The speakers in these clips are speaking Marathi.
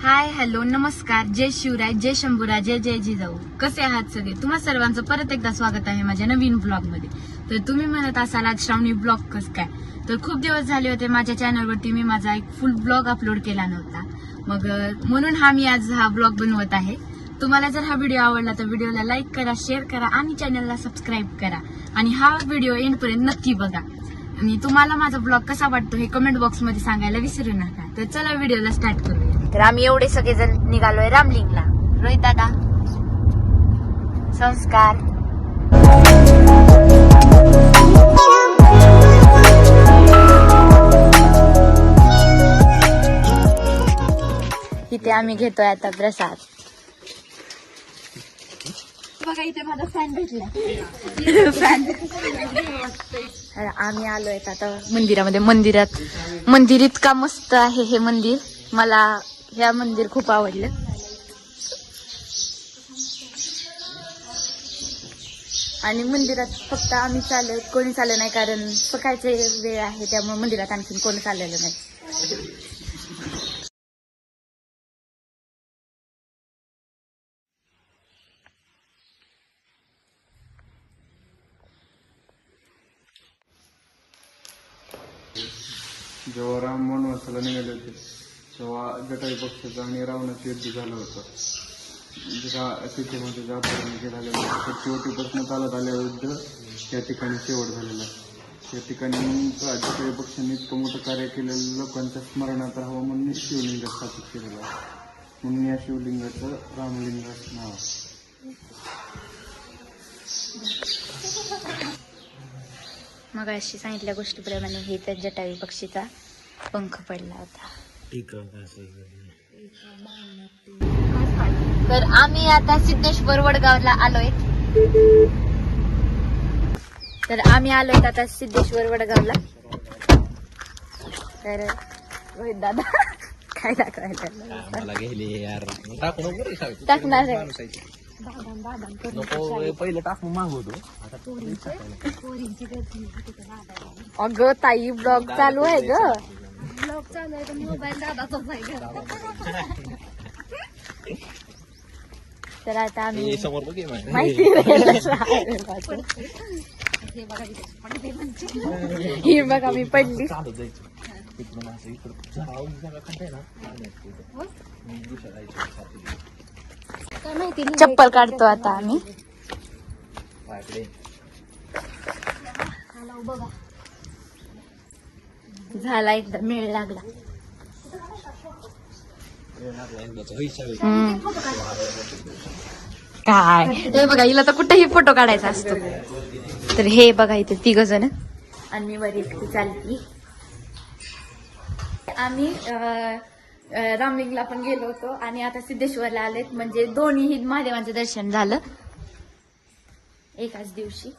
हाय हॅलो नमस्कार, जय शिवराय, जय शंभूराय, जय जय जिजाऊ. कसे आहात सगळे? तुम्हा सर्वांचं परत एकदा स्वागत आहे माझ्या नवीन ब्लॉग मध्ये. तर तुम्ही म्हणत असाल आज श्रावणी ब्लॉग कस काय, तर खूप दिवस झाले होते माझ्या चॅनलवरती मी माझा एक फुल ब्लॉग अपलोड केला नव्हता, मग म्हणून मी आज हा ब्लॉग बनवत आहे. तुम्हाला जर हा व्हिडिओ आवडला तर व्हिडिओला लाईक करा, शेअर करा आणि चॅनलला सबस्क्राईब करा आणि हा व्हिडिओ एंडपर्यंत नक्की बघा. आणि तुम्हाला माझा ब्लॉग कसा वाटतो हे कमेंट बॉक्स मध्ये सांगायला विसरू नका. तर चला व्हिडिओला स्टार्ट करूया. तर आम्ही एवढे सगळेजण निघालोय रामलिंगला. रोहित दादा, संस्कार, इथे आम्ही घेतोय आता प्रसाद. बघा इथे माझा फॅन भेटला. आम्ही आलोय आता मंदिरामध्ये. मंदिर इतका मस्त आहे हे मंदिर. मला ह्या मंदिर खूप आवडलं. आणि मंदिरात फक्त आम्ही चालत, कोणी चाललं नाही, कारण सकाळचे वेळ आहे त्यामुळे मंदिरात आणखीन कोणी चाललेलं नाही. जेव्हा राम वनवासाला निघाले होते तेव्हा जटायू पक्षाचं आणि रावणाचं युद्ध झालं होतं. तिथे जे अपहरण झालेलं होतं, शेवटीपासून चालत आलेलं युद्ध त्या ठिकाणी शेवट झालेला आहे. त्या ठिकाणी जटायू पक्षाने इतकं मोठं कार्य केलेलं लोकांच्या स्मरणात राहावं म्हणून शिवलिंग स्थापित केलेलं आहे. म्हणून या शिवलिंगाचं रामलिंगाचं नाव आहे. मग अशी सांगितल्या गोष्टीप्रमाणे हे त्या जटायू पक्षीचा पंख पडला होता. तर आम्ही आता सिद्धेश्वर वडगावला आलोय. आता सिद्धेश्वर वडगावला. तर रोहित दादा काय दाखवायला टाकणार आहे. पहिलं टाकून मागवतो. अगं ताई ब्लॉग चालू आहे ग. तर आता आम्ही समोर माहिती ही बघा मी पडली. चप्पल काढतो आता आम्ही. झाला एकदा मेळ लागला. काय हे बघा, हिला तर कुठेही फोटो काढायचा असतो. तर हे बघा इथे 3 जण आणि मी वर एकटी चालती. आम्ही रामलिंगला पण गेलो होतो आणि आता सिद्धेश्वरला आलेत. म्हणजे दोन्ही महादेवांचं दर्शन झालं एकाच दिवशी.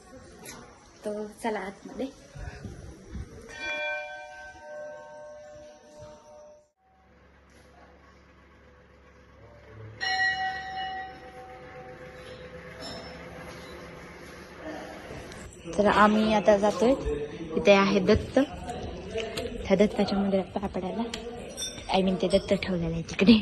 तो चला आतमध्ये. तर आम्ही आता जातोय. इथे आहे दत्त. त्या दत्ताच्या मंदिरात पाय पडायला. आय मीन ते दत्त ठेवलेलं आहे तिकडे.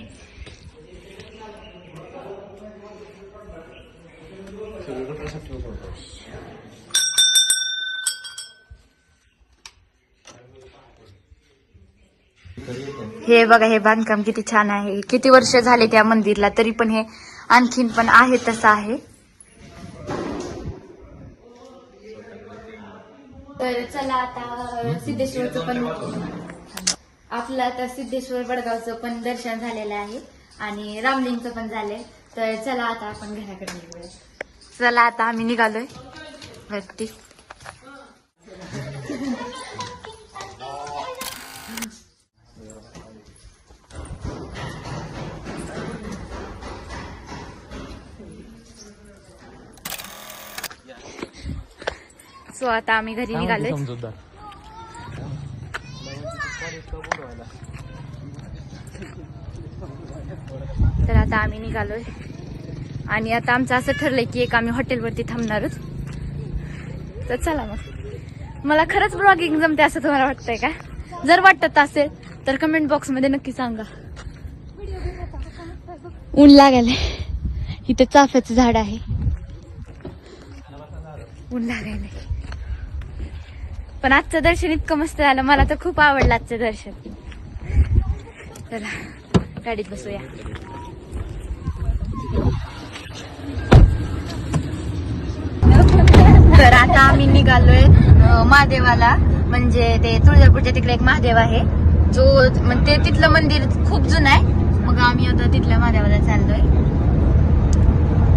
हे बघा, हे बांधकाम किती छान आहे. किती वर्ष झाले त्या मंदिरला, तरी पण हे आणखीन पण आहे तसं आहे. तर चला आता सिद्धेश्वरचं पण आपलं आता सिद्धेश्वर वडगावचं पण दर्शन झालेलं आहे आणि रामलिंगचं पण झालंय. तर चला आता आपण घराकडे निघूया. चला आता आम्ही निघालोय वरती. सो आता आम्ही घरी निघालोय. तर आता आम्ही निघालोय आणि आता आमचं असं ठरलंय की एक आम्ही हॉटेलवरती थांबणारच. तर चला मग. मला खरंच ब्लॉगिंग जमते असं तुम्हाला वाटतंय का? जर वाटत असेल तर कमेंट बॉक्स मध्ये नक्की सांगा. ऊन लागायला इथे चाफ्याचं झाड आहे. ऊन लागायला पण आजचं दर्शन इतकं मस्त झालं. मला तर खूप आवडलं आजचं दर्शन. चला गाडीत बसूया. तर आता आम्ही निघालोय महादेवाला. म्हणजे ते तुळजापूरच्या तिकडे एक महादेव आहे जो म्हणजे तिथलं मंदिर खूप जुनं आहे. मग आम्ही आता तिथल्या महादेवाला चाललोय.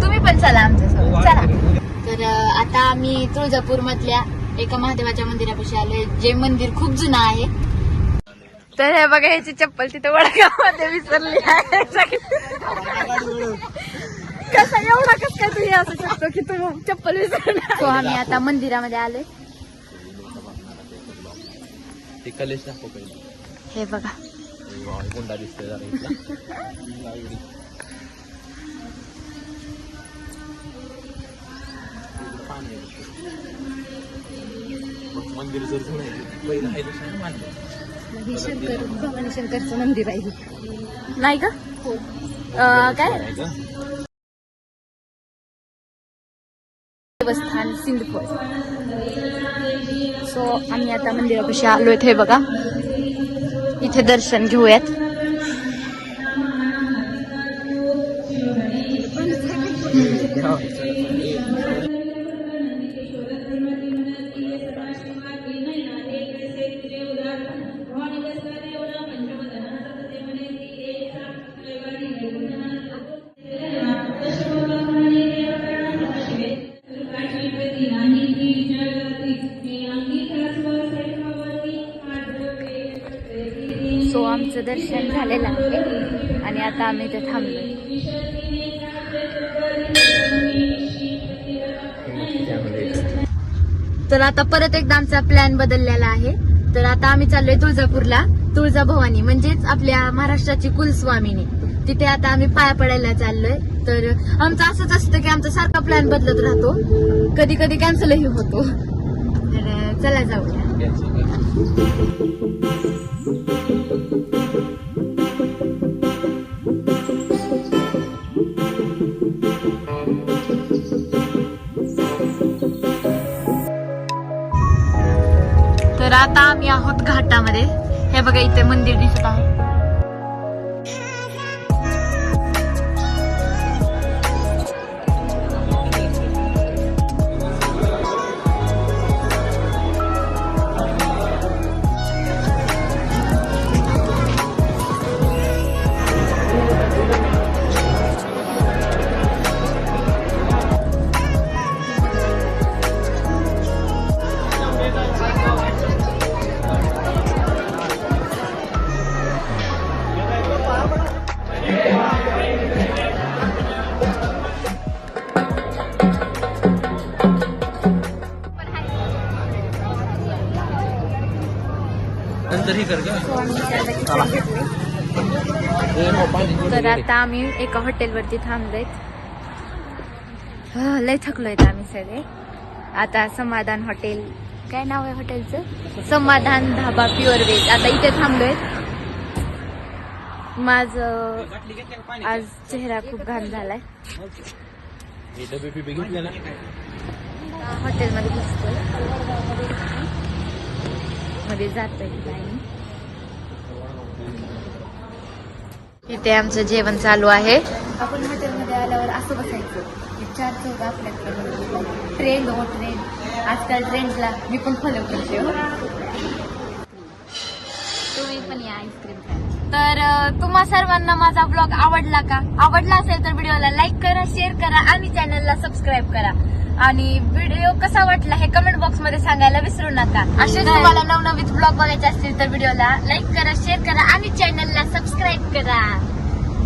तुम्ही पण चला आमच्यासोबत चला. तर आता आम्ही तुळजापूर मधल्या एका महादेवाच्या मंदिरापाशी आलोय जे मंदिर खूप जुनं आहे. तर हे बघा ह्याची चप्पल तिथे वडगावमध्ये विसरली आहे. कसं एवढा कस काय तुम्ही असू शकतो की तू चप्पल विसरला. तो आम्ही आता मंदिरामध्ये आलोय. हे बघा मंदिर हे शंकर भवानी शंकरचं मंदिर आहे नाही का? काय देवस्थान सिंदफळ. सो आम्ही आता मंदिरापाशी आलोय. हे बघा इथे दर्शन घेऊयात. सो आमचं दर्शन झालेलं आहे आणि आता आम्ही इथे थांबलो. तर आता परत एकदा आमचा प्लॅन बदललेला आहे. तर आता आम्ही चाललोय तुळजापूरला. तुळजाभवानी म्हणजेच आपल्या महाराष्ट्राची कुलस्वामिनी. तिथे आता आम्ही पाया पडायला चाललोय. तर आमचं असंच असतं की आमचा सारखा प्लॅन बदलत राहतो. कधी कधी कॅन्सलही होतो. तर चला जाऊया. तर आता आम्ही आहोत घाटामध्ये. हे बघा इथे मंदिर दिसत आहे. तर आता आम्ही एका हॉटेलवरती थांबलोय. लय थकलोय आम्ही सगळे. आता समाधान हॉटेल, काय नाव आहे हॉटेलचं? समाधान धाबा प्युअर व्हेज. आता इथे थांबलोय. माझं आज चेहरा खूप घाण झालाय. हॉटेलमध्ये घुसतोय, मध्ये जातोय. इथे आमचं जेवण चालू आहे. आपण हॉटेलमध्ये आल्यावर असं बसायचं. विचार चौदा आपल्याकडे ट्रेंड हो ट्रेंड. आजकाल ट्रेंडला मी पण फॉलो करते. तुम्ही पण या आईस्क्रीम खायला. तर तुम्हा सर्वांना माझा ब्लॉग आवडला का? आवडला असेल तर व्हिडिओला लाईक करा, शेअर करा आणि चॅनलला सबस्क्राईब करा. आणि व्हिडिओ कसा वाटला हे कमेंट बॉक्स मध्ये सांगायला विसरू नका. असे तुम्हाला नवनवीन ब्लॉग बघायचे असतील तर व्हिडिओला लाईक करा, शेअर करा आणि चॅनलला सबस्क्राईब करा.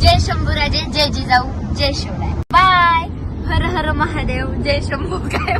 जय शंभूराजे, जय जिजाऊ, जय शिवराय. बाय. हर हर महादेव, जय शंभू. काय